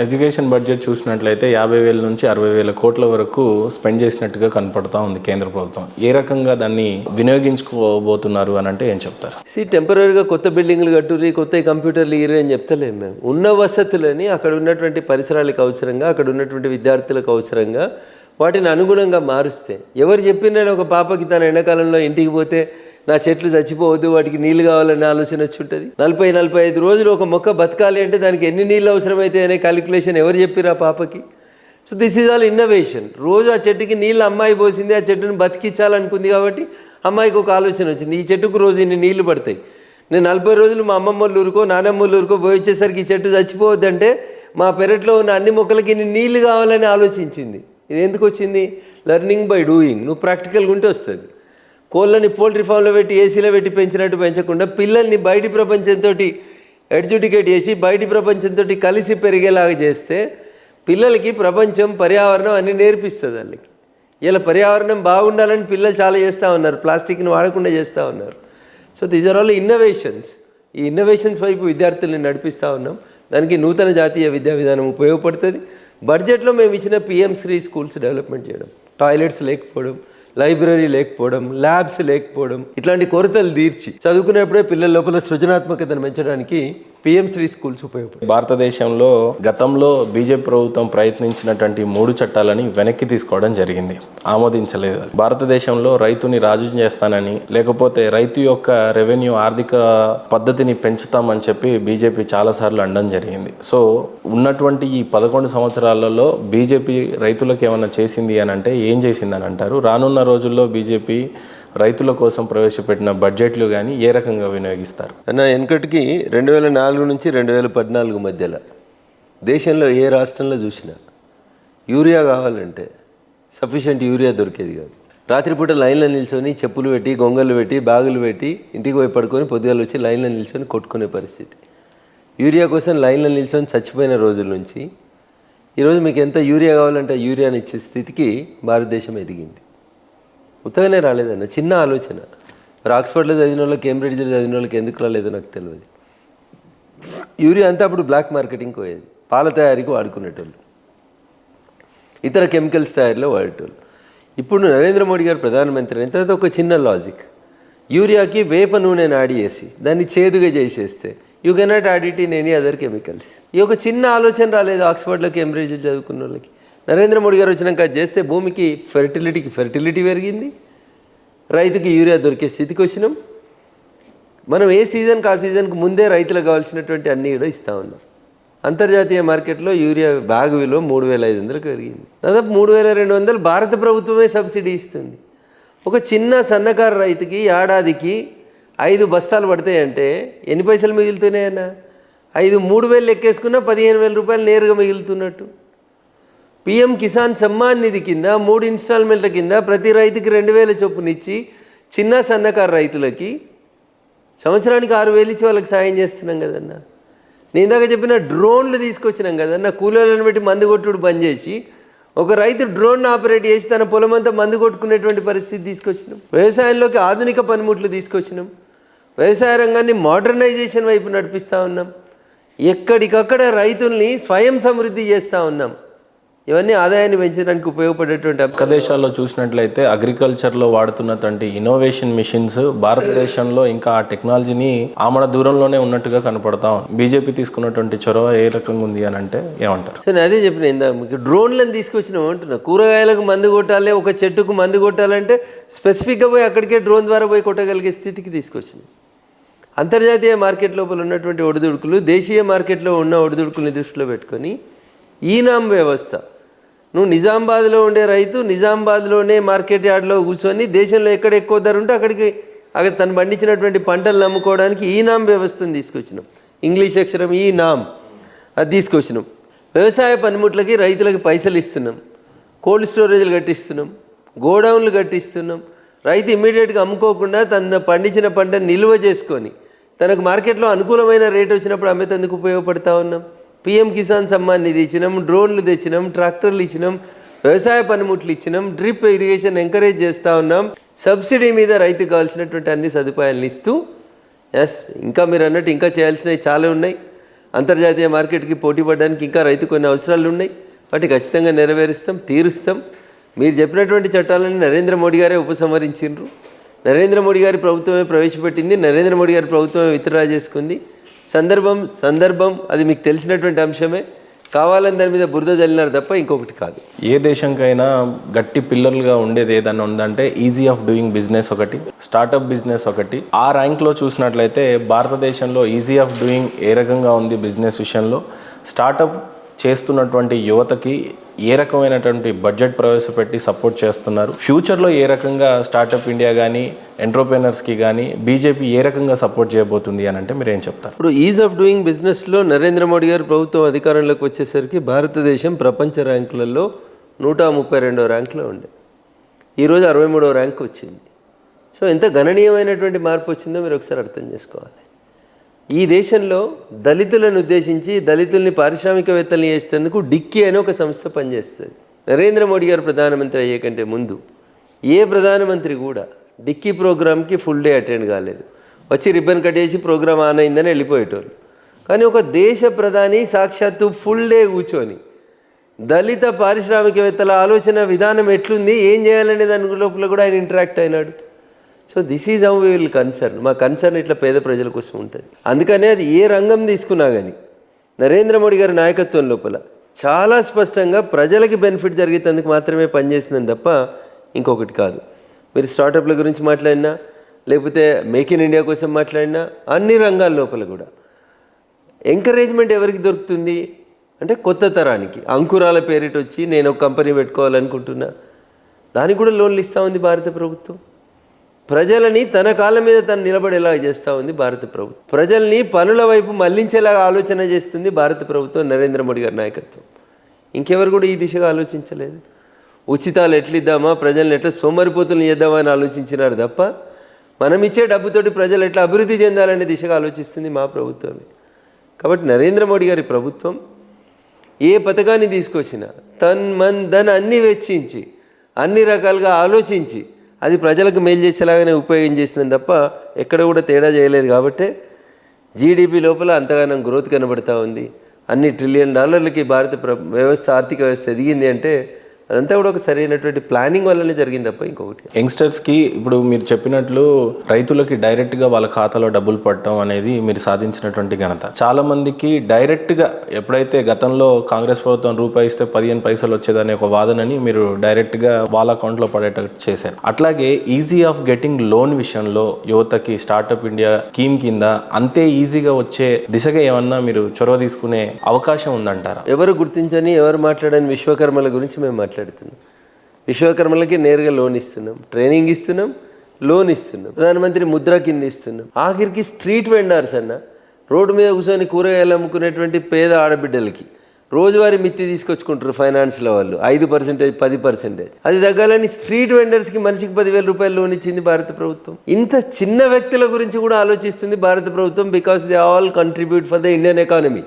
Education budget చూసినట్లయితే 50,000 నుంచి 60,000 కోట్ల వరకు స్పెండ్ చేసినట్టుగా కనపడతా ఉంది కేంద్ర ప్రభుత్వం. ఏ రకంగా దాన్ని వినియోగించుకోబోతున్నారు అని అంటే ఏం చెప్తారు? టెంపరీగా కొత్త బిల్డింగ్లు కట్టుర్రి, కొత్త కంప్యూటర్లు ఇయ్యరు అని చెప్తలేము మేము. ఉన్న వసతులని అక్కడ ఉన్నటువంటి పరిసరాలకు అవసరంగా, అక్కడ ఉన్నటువంటి విద్యార్థులకు అవసరంగా వాటిని అనుగుణంగా మారుస్తే, ఎవరు చెప్పినా ఒక పాపకి తన ఎండాకాలంలో ఇంటికి పోతే నా చెట్లు చచ్చిపోవద్దు, వాటికి నీళ్ళు కావాలనే ఆలోచన వచ్చి ఉంటుంది. 40-45 రోజులు ఒక మొక్క బతకాలి అంటే దానికి ఎన్ని నీళ్ళు అవసరమైతే అనే క్యాలిక్యులేషన్ ఎవరు చెప్పారు ఆ పాపకి? So this is all innovation. రోజు ఆ చెట్టుకి నీళ్ళు అమ్మాయి పోసింది, ఆ చెట్టుని బతికించాలనుకుంది కాబట్టి అమ్మాయికి ఒక ఆలోచన వచ్చింది, ఈ చెట్టుకు రోజు ఇన్ని నీళ్లు పడతాయి, నేను 40 రోజులు మా అమ్మమ్మ వాళ్ళ ఊరుకో నానమ్మ వాళ్ళ ఊరుకో పోయి వచ్చేసరికి ఈ చెట్టు చచ్చిపోవద్దంటే మా పెరట్లో ఉన్న అన్ని మొక్కలకి ఇన్ని నీళ్లు కావాలని ఆలోచించింది. ఇది ఎందుకు వచ్చింది? Learning by doing. నువ్వు ప్రాక్టికల్గా ఉంటే వస్తుంది. కోళ్ళని పోల్ట్రీ ఫామ్లో పెట్టి ఏసీలో పెట్టి పెంచినట్టు పెంచకుండా పిల్లల్ని బయటి ప్రపంచంతో ఎడ్యుకేట్ చేసి బయటి ప్రపంచంతో కలిసి పెరిగేలాగా చేస్తే పిల్లలకి ప్రపంచం, పర్యావరణం అన్నీ నేర్పిస్తుంది వాళ్ళకి. ఇలా పర్యావరణం బాగుండాలని పిల్లలు చాలా చేస్తూ ఉన్నారు, ప్లాస్టిక్ని వాడకుండా చేస్తూ ఉన్నారు. So these are all innovations. ఈ ఇన్నోవేషన్స్ వైపు విద్యార్థుల్ని నడిపిస్తూ ఉన్నాం. దానికి నూతన జాతీయ విద్యా విధానం ఉపయోగపడుతుంది. బడ్జెట్లో మేము ఇచ్చిన PM శ్రీ స్కూల్స్ డెవలప్మెంట్ చేయడం, టాయిలెట్స్ లేకపోవడం, లైబ్రరీ లేకపోవడం, ల్యాబ్స్ లేకపోవడం, ఇట్లాంటి కొరతలు తీర్చి చదువుకునేప్పుడే పిల్లల లోపల సృజనాత్మకతను పెంచడానికి PM శ్రీ స్కూల్స్ ఉపయోగపడతాయి. భారతదేశంలో గతంలో బీజేపీ ప్రభుత్వం ప్రయత్నించినటువంటి 3 చట్టాలని వెనక్కి తీసుకోవడం జరిగింది, ఆమోదించలేదు. భారతదేశంలో రైతుని రాజు చేస్తానని, లేకపోతే రైతు యొక్క రెవెన్యూ ఆర్థిక పద్ధతిని పెంచుతామని చెప్పి బీజేపీ చాలాసార్లు అనడం జరిగింది. సో ఉన్నటువంటి ఈ 11 సంవత్సరాలలో బీజేపీ రైతులకు ఏమైనా చేసింది అని అంటే ఏం చేసిందని అంటారు? రానున్న రోజుల్లో బీజేపీ రైతుల కోసం ప్రవేశపెట్టిన బడ్జెట్లు కానీ ఏ రకంగా వినియోగిస్తారు? అన్న, వెనకటికి 2004 నుంచి 2014 మధ్యలో దేశంలో ఏ రాష్ట్రంలో చూసినా యూరియా కావాలంటే సఫిషియెంట్ యూరియా దొరికేది కాదు. రాత్రిపూట లైన్లో నిల్చొని చెప్పులు పెట్టి, గొంగలు పెట్టి, బ్యాగులు పెట్టి ఇంటికి పోయి పడుకొని పొద్దుగాలు వచ్చి లైన్లో నిల్చొని కొట్టుకునే పరిస్థితి. యూరియా కోసం లైన్లో నిల్చొని చచ్చిపోయిన రోజుల నుంచి ఈరోజు మీకు ఎంత యూరియా కావాలంటే యూరియాని ఇచ్చే స్థితికి భారతదేశం ఎదిగింది. ఉత్తగానే రాలేదన్న, చిన్న ఆలోచన. మరి ఆక్స్ఫర్డ్లో చదివిన వాళ్ళకి, కేంబ్రిడ్జ్లో చదివిన వాళ్ళకి ఎందుకు రాలేదో నాకు తెలియదు. యూరియా అంతా అప్పుడు బ్లాక్ మార్కెటింగ్కి పోయేది, పాల తయారీకి వాడుకునేటోళ్ళు, ఇతర కెమికల్స్ తయారీలో వాడేటోళ్ళు. ఇప్పుడు నరేంద్ర మోడీ గారు ప్రధానమంత్రి అయిన తర్వాత ఒక చిన్న లాజిక్, యూరియాకి వేప నూనెని యాడ్ చేసి దాన్ని చేదుగా చేసేస్తే you cannot add it in any other chemicals. ఈ ఒక చిన్న ఆలోచన రాలేదు ఆక్స్ఫర్డ్లో, కేంబ్రిడ్జ్లో చదువుకున్న వాళ్ళకి. నరేంద్ర మోడీ గారు వచ్చినాక చేస్తే భూమికి ఫెర్టిలిటీ పెరిగింది, రైతుకి యూరియా దొరికే స్థితికి వచ్చినాం. మనం ఏ సీజన్కి ఆ సీజన్కి ముందే రైతులకు కావాల్సినటువంటి అన్నీ కూడా ఇస్తూ ఉన్నాం. అంతర్జాతీయ మార్కెట్లో యూరియా బ్యాగ్ విలువ 3,500 పెరిగింది. దాదాపు 3,200 భారత ప్రభుత్వమే సబ్సిడీ ఇస్తుంది. ఒక చిన్న సన్నకారు రైతుకి ఏడాదికి 5 బస్తాలు పడతాయంటే ఎన్ని పైసలు మిగులుతున్నాయన్నా? 3,000 లెక్కేసుకున్నా 15,000 రూపాయలు నేరుగా మిగులుతున్నట్టు. PM కిసాన్ సమ్మాన్ నిధి కింద 3 ఇన్స్టాల్మెంట్ల కింద ప్రతి రైతుకి 2,000 చొప్పునిచ్చి చిన్న సన్నకారు రైతులకి సంవత్సరానికి 6,000 ఇచ్చి వాళ్ళకి సాయం చేస్తున్నాం కదన్నా. నేను ఇందాక చెప్పిన డ్రోన్లు తీసుకొచ్చినాం కదన్నా, కూలీలను పెట్టి మందు కొట్టుడు బంద్ చేసి ఒక రైతు డ్రోన్ ఆపరేట్ చేసి తన పొలం అంతా మందు కొట్టుకునేటువంటి పరిస్థితి తీసుకొచ్చినాం. వ్యవసాయంలోకి ఆధునిక పనిముట్లు తీసుకొచ్చినాం. వ్యవసాయ రంగాన్ని మోడర్నైజేషన్ వైపు నడిపిస్తూ ఉన్నాం. ఎక్కడికక్కడ రైతుల్ని స్వయం సమృద్ధి చేస్తూ ఉన్నాం. ఇవన్నీ ఆదాయాన్ని పెంచడానికి ఉపయోగపడేటువంటి. పక్క దేశాల్లో చూసినట్లయితే అగ్రికల్చర్లో వాడుతున్నటువంటి ఇన్నోవేషన్ మిషన్స్ భారతదేశంలో ఇంకా ఆ టెక్నాలజీని ఆమడ దూరంలోనే ఉన్నట్టుగా కనపడతాం. బీజేపీ తీసుకున్నటువంటి చొరవ ఏ రకంగా ఉంది అని అంటే ఏమంటారు? సో నేను అదే చెప్పిన, ఇందా మీకు డ్రోన్లను తీసుకొచ్చినాం అంటున్నా. కూరగాయలకు మందు కొట్టాలి, ఒక చెట్టుకు మందు కొట్టాలంటే స్పెసిఫిక్గా పోయి అక్కడికే డ్రోన్ ద్వారా పోయి కొట్టగలిగే స్థితికి తీసుకొచ్చినాం. అంతర్జాతీయ మార్కెట్ లోపల ఉన్నటువంటి ఒడిదుడుకులు, దేశీయ మార్కెట్లో ఉన్న ఒడిదుడుకుల్ని దృష్టిలో పెట్టుకొని ఈనామ్ వ్యవస్థ, నువ్వు నిజామాబాద్లో ఉండే రైతు నిజామాబాద్లోనే మార్కెట్ యార్డ్లో కూర్చొని దేశంలో ఎక్కడ ఎక్కువ ధర ఉంటే అక్కడ తను పండించినటువంటి పంటలు నమ్ముకోవడానికి ఈనామ్ వ్యవస్థను తీసుకొచ్చినాం. ఇంగ్లీష్ అక్షరం ఈనామ్, అది తీసుకొచ్చినాం. వ్యవసాయ పనిముట్లకి రైతులకి పైసలు ఇస్తున్నాం, కోల్డ్ స్టోరేజ్లు కట్టిస్తున్నాం, గోడౌన్లు కట్టిస్తున్నాం. రైతు ఇమ్మీడియట్గా అమ్ముకోకుండా తన పండించిన పంటను నిల్వ చేసుకొని తనకు మార్కెట్లో అనుకూలమైన రేటు వచ్చినప్పుడు అమ్మేందుకు ఉపయోగపడతా ఉన్నాం. PM కిసాన్ సమ్మాన్ నిధి ఇచ్చినాం, డ్రోన్లు తెచ్చినాం, ట్రాక్టర్లు ఇచ్చినాం, వ్యవసాయ పనిముట్లు ఇచ్చినాం, డ్రిప్ ఇరిగేషన్ ఎంకరేజ్ చేస్తూ ఉన్నాం. సబ్సిడీ మీద రైతుకు కావాల్సినటువంటి అన్ని సదుపాయాలను ఇస్తూ ఇంకా మీరు అన్నట్టు ఇంకా చేయాల్సినవి చాలా ఉన్నాయి. అంతర్జాతీయ మార్కెట్కి పోటీ పడడానికి ఇంకా రైతు కొన్ని అవసరాలు ఉన్నాయి, వాటి ఖచ్చితంగా నెరవేరుస్తాం, తీరుస్తాం. మీరు చెప్పినటువంటి చట్టాలని నరేంద్ర మోడీ గారే ఉపసంహరించిండ్రు, నరేంద్ర మోడీ గారి ప్రభుత్వమే ప్రవేశపెట్టింది, నరేంద్ర మోడీ గారి ప్రభుత్వమే విత్డ్రా చేసుకుంది. సందర్భం అది మీకు తెలిసినటువంటి అంశమే. కావాలని దాని మీద బురద జల్లినారు తప్ప ఇంకొకటి కాదు. ఏ దేశంకైనా గట్టి పిల్లర్లుగా ఉండేది ఏదన్నా ఉందంటే ఈజీ ఆఫ్ డూయింగ్ బిజినెస్ ఒకటి, స్టార్టప్ బిజినెస్ ఒకటి. ఆ ర్యాంక్లో చూసినట్లయితే భారతదేశంలో ఈజీ ఆఫ్ డూయింగ్ ఏ రకంగా ఉంది బిజినెస్ విషయంలో, స్టార్టప్ చేస్తున్నటువంటి యువతకి ఏ రకమైనటువంటి బడ్జెట్ ప్రవేశపెట్టి సపోర్ట్ చేస్తున్నారు, ఫ్యూచర్లో ఏ రకంగా స్టార్టప్ ఇండియా కానీ ఎంటర్ప్రెనర్స్కి కానీ బీజేపీ ఏ రకంగా సపోర్ట్ చేయబోతుంది అని అంటే మీరు ఏం చెప్తారు? ఇప్పుడు ఈజ్ ఆఫ్ డూయింగ్ బిజినెస్లో నరేంద్ర మోడీ గారు ప్రభుత్వం అధికారంలోకి వచ్చేసరికి భారతదేశం ప్రపంచ ర్యాంకులలో 132వ ర్యాంకులో ఉండే, ఈరోజు 63వ ర్యాంకు వచ్చింది. సో ఎంత గణనీయమైనటువంటి మార్పు వచ్చిందో మీరు ఒకసారి అర్థం చేసుకోవాలి. ఈ దేశంలో దళితులను ఉద్దేశించి దళితుల్ని పారిశ్రామికవేత్తల్ని చేసేందుకు డిక్కీ అని ఒక సంస్థ పనిచేస్తుంది. నరేంద్ర మోడీ గారు ప్రధానమంత్రి అయ్యే కంటే ముందు ఏ ప్రధానమంత్రి కూడా డిక్కీ ప్రోగ్రామ్కి ఫుల్ డే అటెండ్ కాలేదు. వచ్చి రిబ్బన్ కట్టేసి ప్రోగ్రామ్ ఆన్ అయిందని వెళ్ళిపోయేటోళ్ళు. కానీ ఒక దేశ ప్రధాని సాక్షాత్తు ఫుల్ డే కూర్చొని దళిత పారిశ్రామికవేత్తల ఆలోచన విధానం ఎట్లుంది, ఏం చేయాలనే దాని లోపల కూడా ఆయన ఇంటరాక్ట్ అయినాడు. So this is how we will concern. మా కన్సర్న్ ఇట్లా పేద ప్రజల కోసం ఉంటుంది. అందుకనే అది ఏ రంగం తీసుకున్నా కానీ నరేంద్ర మోడీ గారి నాయకత్వం లోపల చాలా స్పష్టంగా ప్రజలకి బెనిఫిట్ జరిగేందుకు మాత్రమే పనిచేసినాం తప్ప ఇంకొకటి కాదు. మీరు స్టార్టప్ల గురించి మాట్లాడినా, లేకపోతే మేక్ ఇన్ ఇండియా కోసం మాట్లాడినా, అన్ని రంగాల లోపల కూడా ఎంకరేజ్మెంట్ ఎవరికి దొరుకుతుంది అంటే కొత్త తరానికి. అంకురాల పేరిట వచ్చి నేను ఒక కంపెనీ పెట్టుకోవాలనుకుంటున్నా, దానికి కూడా లోన్లు ఇస్తూ ఉంది భారత ప్రభుత్వం. ప్రజలని తన కాళ్ళ మీద తను నిలబడేలా చేస్తూ ఉంది భారత ప్రభుత్వం. ప్రజల్ని పనుల వైపు మళ్లించేలాగా ఆలోచన చేస్తుంది భారత ప్రభుత్వం, నరేంద్ర మోడీ గారి నాయకత్వం. ఇంకెవరు కూడా ఈ దిశగా ఆలోచించలేదు. ఉచితాలు ఎట్లిద్దామా, ప్రజల్ని ఎట్లా సోమరిపోతులు చేద్దామా అని ఆలోచించినారు తప్ప మనం ఇచ్చే డబ్బుతోటి ప్రజలు ఎట్లా అభివృద్ధి చెందాలనే దిశగా ఆలోచిస్తుంది మా ప్రభుత్వమే. కాబట్టి నరేంద్ర మోడీ గారి ప్రభుత్వం ఏ పథకాన్ని తీసుకొచ్చినా తన్ మన్ ధన్ అన్నీ వెచ్చించి అన్ని రకాలుగా ఆలోచించి అది ప్రజలకు మేలు చేసేలాగానే ఉపయోగం చేసిందని తప్ప ఎక్కడ కూడా తేడా చేయలేదు. కాబట్టి జీడిపి లోపల అంతగానం గ్రోత్ కనబడతా ఉంది. అన్ని $1 ట్రిలియన్ భారత వ్యవస్థ, ఆర్థిక వ్యవస్థ ఎదిగింది అంటే అదంతా కూడా ఒక సరైనటువంటి ప్లానింగ్ వల్లనే జరిగింది తప్ప ఇంకొకటి. యంగ్స్టర్స్కి ఇప్పుడు మీరు చెప్పినట్లు రైతులకి డైరెక్ట్గా వాళ్ళ ఖాతాలో డబ్బులు పడటం అనేది మీరు సాధించినటువంటి ఘనత. చాలా మందికి డైరెక్ట్గా ఎప్పుడైతే గతంలో కాంగ్రెస్ ప్రభుత్వం రూపాయి ఇస్తే 15 పైసలు వచ్చేదనే ఒక వాదనని మీరు డైరెక్ట్గా వాళ్ళ అకౌంట్లో పడేటట్టు చేశారు. అట్లాగే ఈజీ ఆఫ్ గెటింగ్ లోన్ విషయంలో యువతకి స్టార్టప్ ఇండియా స్కీమ్ కింద అంతే ఈజీగా వచ్చే దిశగా ఏమన్నా మీరు చొరవ తీసుకునే అవకాశం ఉందంటారా? ఎవరు గుర్తించని, ఎవరు మాట్లాడని విశ్వకర్మల గురించి మేము మాట్లాడుతున్నాం. విశ్వకర్మలకి నేరుగా లోన్ ఇస్తున్నాం, ట్రైనింగ్ ఇస్తున్నాం, లోన్ ఇస్తున్నాం, ప్రధానమంత్రి ముద్ర కింద ఇస్తున్నాం. ఆఖరికి స్ట్రీట్ వెండర్స్ అన్న, రోడ్డు మీద కూర్చొని కూరగాయలు అమ్ముకునేటువంటి పేద ఆడబిడ్డలకి రోజువారీ మిత్తి తీసుకొచ్చుకుంటారు ఫైనాన్స్లో వాళ్ళు 5%, 10%. అది తగ్గాలని స్ట్రీట్ వెండర్స్కి మనిషికి 10,000 రూపాయలు లోన్ ఇచ్చింది భారత ప్రభుత్వం. ఇంత చిన్న వ్యక్తుల గురించి కూడా ఆలోచిస్తుంది భారత ప్రభుత్వం. Because they all contribute for the Indian economy.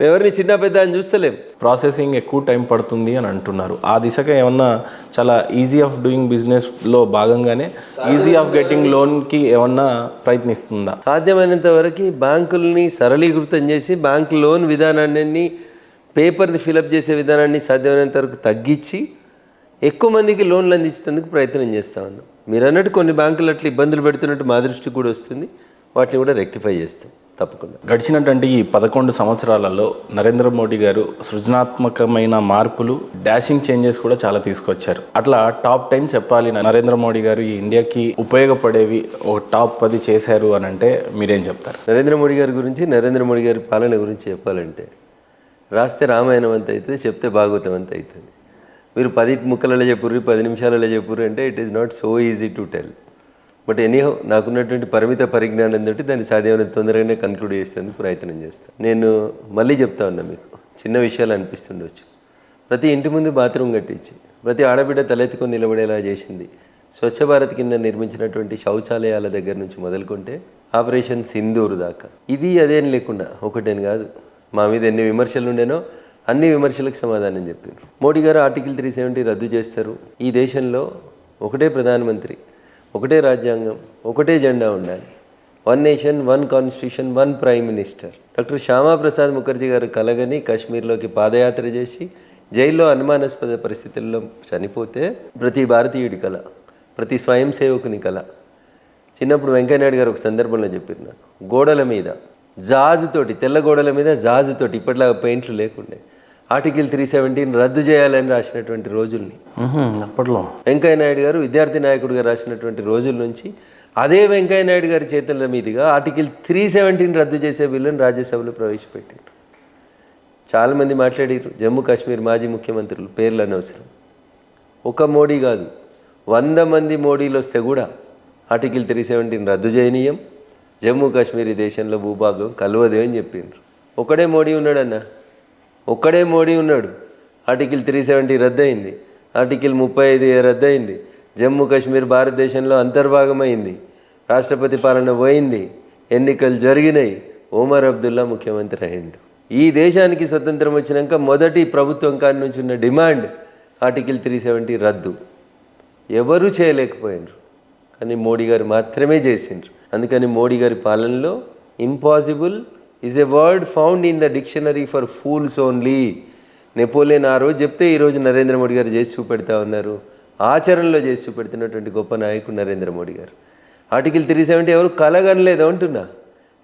ఎవరిని చిన్న పెద్ద అని చూస్తలేం. ప్రాసెసింగ్ ఎక్కువ టైం పడుతుంది అని అంటున్నారు. ఆ దిశగా ఏమన్నా చాలా ఈజీ ఆఫ్ డూయింగ్ బిజినెస్లో భాగంగానే ఈజీ ఆఫ్ గెటింగ్ లోన్కి ఏమన్నా ప్రయత్నిస్తుందా? సాధ్యమైనంత వరకు బ్యాంకుల్ని సరళీకృతం చేసి బ్యాంక్ లోన్ విధానాన్ని, పేపర్ని ఫిలప్ చేసే విధానాన్ని సాధ్యమైనంత వరకు తగ్గించి ఎక్కువ మందికి లోన్లు అందించేందుకు ప్రయత్నం చేస్తూ ఉన్నాం. మీరు అన్నట్టు కొన్ని బ్యాంకులు అట్లా ఇబ్బందులు పెడుతున్నట్టు మా దృష్టికి కూడా వస్తుంది. వాటిని కూడా రెక్టిఫై చేస్తాం తప్పకుండా. గడిచినటువంటి ఈ 11 సంవత్సరాలలో నరేంద్ర మోడీ గారు సృజనాత్మకమైన మార్పులు, డాషింగ్ చేంజెస్ కూడా చాలా తీసుకొచ్చారు. అట్లా టాప్ 10 చెప్పాలి నరేంద్ర మోడీ గారు ఈ ఇండియాకి ఉపయోగపడేవి ఒక టాప్ 10 చేశారు అని అంటే మీరేం చెప్తారు? నరేంద్ర మోడీ గారి గురించి, నరేంద్ర మోడీ గారి పాలన గురించి చెప్పాలంటే రాస్తే రామాయణం అంత అవుతుంది, చెప్తే భాగవతం అంత అవుతుంది. మీరు 10 ముక్కలలో చెప్పుర్రు, 10 నిమిషాలలో చెప్పుర్రు అంటే it is not so easy to tell. But anyhow నాకున్నటువంటి పరిమిత పరిజ్ఞానం తోటి దాన్ని సాధ్యమైనంత తొందరగానే కన్క్లూడ్ చేసేందుకు ప్రయత్నం చేస్తాను. నేను మళ్ళీ చెప్తా ఉన్నా, మీకు చిన్న విషయాలు అనిపిస్తుండొచ్చు. ప్రతి ఇంటి ముందు బాత్రూమ్ కట్టించి ప్రతి ఆడబిడ్డ తలెత్తుకొని నిలబడేలా చేసింది. స్వచ్ఛ భారత్ కింద నిర్మించినటువంటి శౌచాలయాల దగ్గర నుంచి మొదలుకుంటే ఆపరేషన్ సింధూర్ దాకా ఇది అదేం లేకుండా ఒకటేని కాదు. మా మీద ఎన్ని విమర్శలు ఉండేనో అన్ని విమర్శలకు సమాధానం చెప్పారు. మోడీ గారు ఆర్టికల్ 370 రద్దు చేస్తారు. ఈ దేశంలో ఒకటే ప్రధానమంత్రి, ఒకటే రాజ్యాంగం, ఒకటే జెండా ఉండాలి. 1 nation 1 constitution 1 prime minister. Doctor Shyama Prasad Mukherjee గారు కలగని కాశ్మీర్లోకి పాదయాత్ర చేసి జైల్లో అనుమానాస్పద పరిస్థితుల్లో చనిపోతే ప్రతి భారతీయుడి కళ, ప్రతి స్వయం సేవకుని కళ. చిన్నప్పుడు వెంకయ్యనాయుడు గారు ఒక సందర్భంలో చెప్పారు నాకు, గోడల మీద జాజుతోటి, తెల్ల గోడల మీద జాజుతోటి, ఇప్పటిలాగా పెయింట్లు లేకుండే, ఆర్టికల్ 317 రద్దు చేయాలని రాసినటువంటి రోజుల్ని అప్పట్లో వెంకయ్యనాయుడు గారు విద్యార్థి నాయకుడిగా రాసినటువంటి రోజుల నుంచి అదే వెంకయ్యనాయుడు గారి చేతుల మీదుగా ఆర్టికల్ 317 రద్దు చేసే బిల్లును రాజ్యసభలో ప్రవేశపెట్టారు. చాలామంది మాట్లాడారు, జమ్మూ కాశ్మీర్ మాజీ ముఖ్యమంత్రులు, పేర్లు అనవసరం. ఒక మోడీ కాదు, 100 మంది మోడీలు వస్తే కూడా ఆర్టికల్ 317 రద్దు చేయనీయం, జమ్మూ కాశ్మీర్ ఈ దేశంలో భూభాగం కలవదే అని చెప్పిండ్రు. ఒకడే మోడీ ఉన్నాడన్న, ఒక్కడే మోడీ ఉన్నాడు. ఆర్టికల్ 370 రద్దయింది, ఆర్టికల్ 35 రద్దయింది, జమ్మూ కాశ్మీర్ భారతదేశంలో అంతర్భాగమైంది, రాష్ట్రపతి పాలన పోయింది, ఎన్నికలు జరిగినాయి, ఒమర్ అబ్దుల్లా ముఖ్యమంత్రి అయ్యిండు. ఈ దేశానికి స్వతంత్రం వచ్చినాక మొదటి ప్రభుత్వం కాడి నుంచి ఉన్న డిమాండ్ ఆర్టికల్ 370 రద్దు. ఎవరూ చేయలేకపోయినారు, కానీ మోడీ గారు మాత్రమే చేసిండ్రు. అందుకని మోడీ గారి పాలనలో impossible is a word found in the dictionary for fools only. Napoleon ఆ రోజు చెప్తే ఈరోజు నరేంద్ర మోడీ గారు చేసి చూపెడతా ఉన్నారు, ఆచరణలో చేసి చూపెడుతున్నటువంటి గొప్ప నాయకుడు నరేంద్ర మోడీ గారు. ఆర్టికల్ 370 ఎవరు కలగనలేదు అంటున్నా.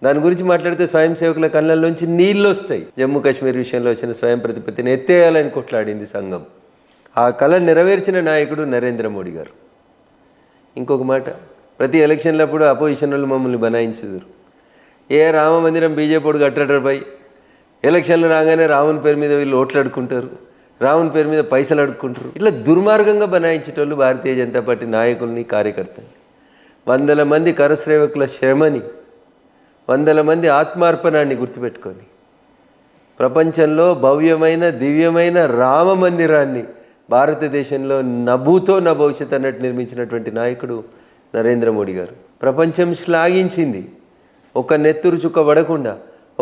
దాని గురించి మాట్లాడితే స్వయం సేవకుల కళ్ళల్లోంచి నీళ్ళు వస్తాయి. జమ్మూ కాశ్మీర్ విషయంలో వచ్చిన స్వయం ప్రతిపత్తిని ఎత్తేయాలని కొట్లాడింది సంఘం. ఆ కళ నెరవేర్చిన నాయకుడు నరేంద్ర మోడీ గారు. ఇంకొక మాట, ప్రతి ఎలక్షన్లప్పుడు అపోజిషన్ వాళ్ళు మమ్మల్ని బనాయించదు. ఏ రామ మందిరం బీజేపీ కట్టడపై ఎలక్షన్లు రాగానే రాముని పేరు మీద వీళ్ళు ఓట్లు అడుక్కుంటారు, రాముని పేరు మీద పైసలు అడుక్కుంటారు. ఇట్లా దుర్మార్గంగా బనాయించేటోళ్ళు భారతీయ జనతా పార్టీ నాయకుల్ని, కార్యకర్తల్ని. 100 మంది కరసేవకుల శ్రమని, 100 మంది ఆత్మార్పణాన్ని గుర్తుపెట్టుకొని ప్రపంచంలో భవ్యమైన దివ్యమైన రామ మందిరాన్ని భారతదేశంలో నభూతో నా భవిష్యత్ అన్నట్టు నిర్మించినటువంటి నాయకుడు నరేంద్ర మోడీ గారు. ప్రపంచం శ్లాఘించింది. ఒక నెత్తురు చుక్క పడకుండా,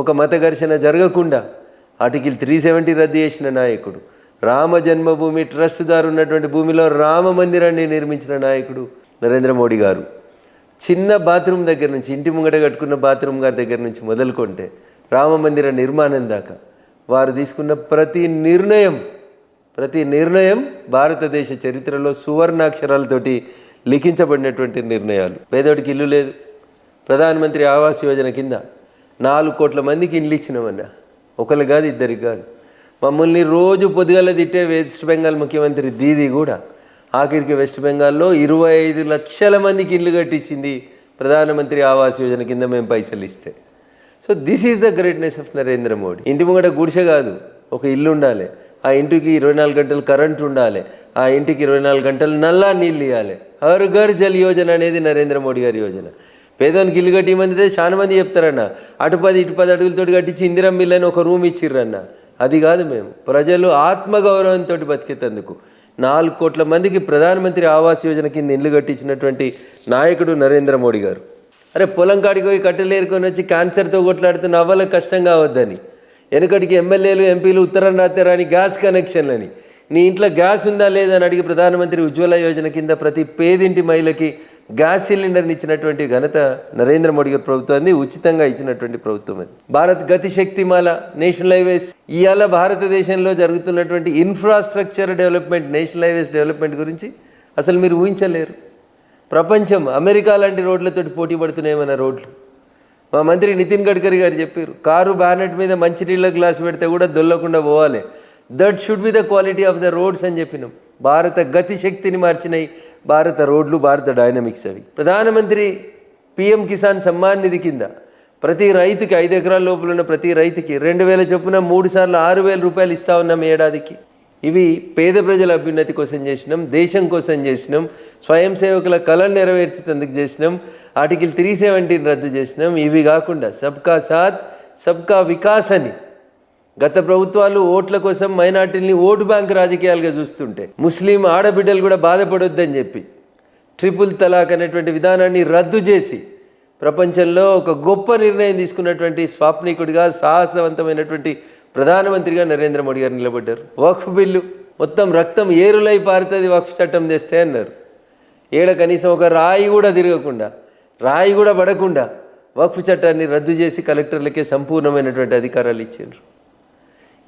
ఒక మత ఘర్షణ జరగకుండా ఆర్టికల్ 370 రద్దు చేసిన నాయకుడు, రామ జన్మభూమి ట్రస్ట్ దారు ఉన్నటువంటి భూమిలో రామ మందిరాన్ని నిర్మించిన నాయకుడు నరేంద్ర మోడీ గారు. చిన్న బాత్రూమ్ దగ్గర నుంచి, ఇంటి ముంగట కట్టుకున్న బాత్రూమ్ గారి దగ్గర నుంచి మొదలుకొంటే రామ మందిర నిర్మాణం దాకా వారు తీసుకున్న ప్రతి నిర్ణయం భారతదేశ చరిత్రలో సువర్ణాక్షరాలతోటి లిఖించబడినటువంటి నిర్ణయాలు. పేదోడికి ఇల్లు లేదు, ప్రధానమంత్రి ఆవాస్ యోజన కింద 4 కోట్ల మందికి ఇల్లు ఇచ్చినామన్నా. ఒకరు కాదు, ఇద్దరికి కాదు. మమ్మల్ని రోజు పొద్దుగాల తిట్టే వెస్ట్ బెంగాల్ ముఖ్యమంత్రి దీదీ కూడా ఆఖరికి వెస్ట్ బెంగాల్లో 25 లక్షల మందికి ఇల్లు కట్టించింది ప్రధానమంత్రి ఆవాస్ యోజన కింద మేము పైసలు ఇస్తే. So this is the greatness of Narendra Modi. ఇంటి ముంగట గుడిసె కాదు, ఒక ఇల్లు ఉండాలి, ఆ ఇంటికి 24 గంటలు కరెంట్ ఉండాలి, ఆ ఇంటికి 24 గంటలు నల్లా నీళ్ళు ఇవ్వాలి. హర్ ఘర్ జల్ యోజన అనేది నరేంద్ర మోడీ గారి యోజన. పేదోనికి ఇల్లు కట్టిమంటే చాలా మంది చెప్తారన్న, అటు 10 అడుగులతో కట్టించి ఇందిరం మిల్లు అని ఒక రూమ్ ఇచ్చిర్రన్న. అది కాదు, మేము ప్రజలు ఆత్మగౌరవంతో బతికేందుకు 4 కోట్ల మందికి ప్రధానమంత్రి ఆవాస్ యోజన కింద ఇల్లు కట్టించినటువంటి నాయకుడు నరేంద్ర మోడీ గారు. అరే పొలం కాడికి పోయి కట్టెలేరుకొని వచ్చి క్యాన్సర్తో కొట్లాడుతున్న అవ్వలకు కష్టం కావద్దని, వెనుకటికి ఎమ్మెల్యేలు ఎంపీలు ఉత్తరం రాత్రాని గ్యాస్ కనెక్షన్లని, నీ ఇంట్లో గ్యాస్ ఉందా లేదా అని అడిగి ప్రధానమంత్రి ఉజ్వల యోజన కింద ప్రతి పేదింటి మహిళకి గ్యాస్ సిలిండర్ని ఇచ్చినటువంటి ఘనత నరేంద్ర మోడీ గారి ప్రభుత్వాన్ని, ఉచితంగా ఇచ్చినటువంటి ప్రభుత్వం అది. భారత్ గతి శక్తిమాల, నేషనల్ హైవేస్, ఇవాళ భారతదేశంలో జరుగుతున్నటువంటి infrastructure development, national highways development గురించి అసలు మీరు ఊహించలేరు. ప్రపంచం అమెరికా లాంటి రోడ్లతోటి పోటీ పడుతున్నాయి మన రోడ్లు. మా మంత్రి నితిన్ గడ్కరీ గారు చెప్పారు, కారు బ్యానెట్ మీద మంచినీళ్ళ గ్లాస్ పెడితే కూడా దొల్లకుండా పోవాలి. That should be the quality of the roads అని చెప్పినాం. భారత గతి శక్తిని మార్చినాయి భారత రోడ్లు, భారత డైనమిక్స్ అవి. ప్రధానమంత్రి పిఎం కిసాన్ సమ్మాన్ నిధి కింద ప్రతి రైతుకి 5 ఎకరాల లోపల ఉన్న ప్రతి రైతుకి 2000 చొప్పున 3 సార్లు 6000 రూపాయలు ఇస్తా ఉన్నాం ఏడాదికి. ఇవి పేద ప్రజల అభ్యున్నతి కోసం చేసినాం, దేశం కోసం చేసినాం, స్వయం సేవకుల కళను నెరవేర్చేందుకు చేసినాం, ఆర్టికల్ 370 రద్దు చేసినాం. ఇవి కాకుండా సబ్కా సాత్ సబ్కా వికాస్ అని గత ప్రభుత్వాలు ఓట్ల కోసం మైనార్టీని ఓటు బ్యాంక్ రాజకీయాలుగా చూస్తుంటే, ముస్లిం ఆడబిడ్డలు కూడా బాధపడొద్దని చెప్పి ట్రిపుల్ తలాక్ అనేటువంటి విధానాన్ని రద్దు చేసి ప్రపంచంలో ఒక గొప్ప నిర్ణయం తీసుకున్నటువంటి స్వాప్నికుడిగా, సాహసవంతమైనటువంటి ప్రధానమంత్రిగా నరేంద్ర మోడీ గారు నిలబడ్డారు. వక్ఫ్ బిల్లు మొత్తం రక్తం ఏరులై పారుతుంది వక్ఫ్ చట్టం తెస్తే అన్నారు. కనీసం ఒక రాయి కూడా తిరగకుండా, రాయి కూడా పడకుండా వక్ఫ్ చట్టాన్ని రద్దు చేసి కలెక్టర్లకే సంపూర్ణమైనటువంటి అధికారాలు ఇచ్చారు.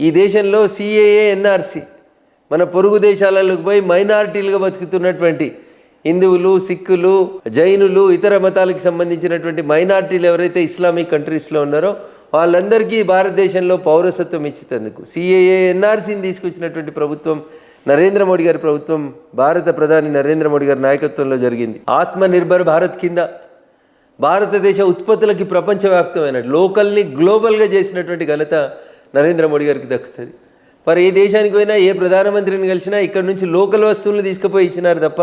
ఈ దేశంలో సిఏఏ ఎన్ఆర్సి మన పొరుగు దేశాలకు పోయి మైనారిటీలుగా బతుకుతున్నటువంటి హిందువులు, సిక్కులు, జైనులు, ఇతర మతాలకు సంబంధించినటువంటి మైనారిటీలు ఎవరైతే ఇస్లామిక్ కంట్రీస్లో ఉన్నారో వాళ్ళందరికీ భారతదేశంలో పౌరసత్వం ఇచ్చేందుకు సిఏఏ ఎన్ఆర్సీని తీసుకొచ్చినటువంటి ప్రభుత్వం నరేంద్ర మోడీ గారి ప్రభుత్వం, భారత ప్రధాని నరేంద్ర మోడీ గారి నాయకత్వంలో జరిగింది. ఆత్మనిర్భర్ భారత్ కింద భారతదేశ ఉత్పత్తులకి ప్రపంచవ్యాప్తమైన లోకల్ని గ్లోబల్గా చేసినటువంటి ఘనత నరేంద్ర మోడీ గారికి దక్కుతుంది. మరి ఏ దేశానికి పోయినా ఏ ప్రధానమంత్రిని కలిసినా ఇక్కడ నుంచి లోకల్ వస్తువులను తీసుకుపోయి ఇచ్చినారు తప్ప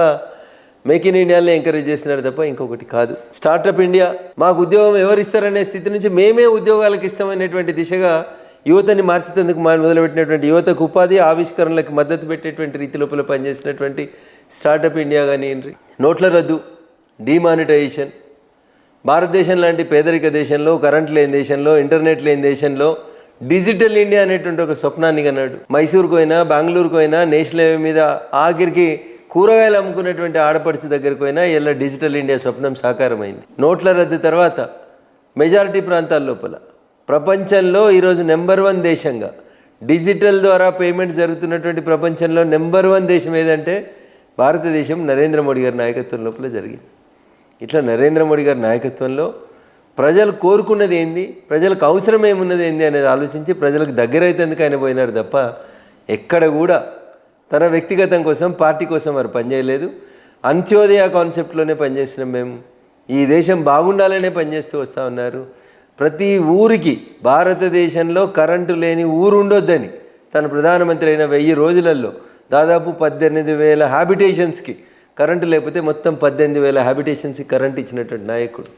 మేక్ ఇన్ ఇండియాని ఎంకరేజ్ చేసినారు తప్ప ఇంకొకటి కాదు. స్టార్టప్ ఇండియా, మాకు ఉద్యోగం ఎవరిస్తారనే స్థితి నుంచి మేమే ఉద్యోగాలకు ఇస్తామనేటువంటి దిశగా యువతని మార్చేందుకు మొదలుపెట్టినటువంటి యువతకు ఉపాధి ఆవిష్కరణలకు మద్దతు పెట్టేటువంటి రీతి లోపల పనిచేసినటువంటి స్టార్టప్ ఇండియా కానీ, నోట్ల రద్దు, డిమానిటైజేషన్, భారతదేశం లాంటి పేదరిక దేశంలో, కరెంట్ లేని దేశంలో, ఇంటర్నెట్ లేని దేశంలో డిజిటల్ ఇండియా అనేటువంటి ఒక స్వప్నాన్ని కన్నాడు. మైసూరుకు అయినా, బెంగళూరుకు అయినా, నేషనల్ హైవే మీద ఆఖరికి కూరగాయలు అమ్ముకునేటువంటి ఆడపడిచి దగ్గరకు పోయినా ఇలా డిజిటల్ ఇండియా స్వప్నం సాకారమైంది. నోట్ల రద్దు తర్వాత మెజారిటీ ప్రాంతాల లోపల ప్రపంచంలో ఈరోజు నెంబర్ 1 దేశంగా డిజిటల్ ద్వారా పేమెంట్ జరుగుతున్నటువంటి ప్రపంచంలో నెంబర్ 1 దేశం ఏదంటే భారతదేశం నరేంద్ర మోడీ గారి నాయకత్వం లోపల జరిగింది. ఇట్లా నరేంద్ర మోడీ గారి నాయకత్వంలో ప్రజలు కోరుకున్నది ఏంది, ప్రజలకు అవసరం ఏమున్నది ఏంది అనేది ఆలోచించి ప్రజలకు దగ్గర అయితేందుకు ఆయన పోయినారు తప్ప ఎక్కడ కూడా తన వ్యక్తిగతం కోసం, పార్టీ కోసం వారు పనిచేయలేదు. అంత్యోదయ కాన్సెప్ట్లోనే పనిచేసినాం మేము. ఈ దేశం బాగుండాలనే పనిచేస్తూ వస్తూ ఉన్నారు. ప్రతి ఊరికి భారతదేశంలో కరెంటు లేని ఊరు ఉండొద్దని తన ప్రధానమంత్రి అయిన 1000 రోజులలో దాదాపు 18,000 హ్యాబిటేషన్స్కి కరెంటు లేకపోతే మొత్తం 18,000 హ్యాబిటేషన్స్కి కరెంట్ ఇచ్చినటువంటి నాయకుడు.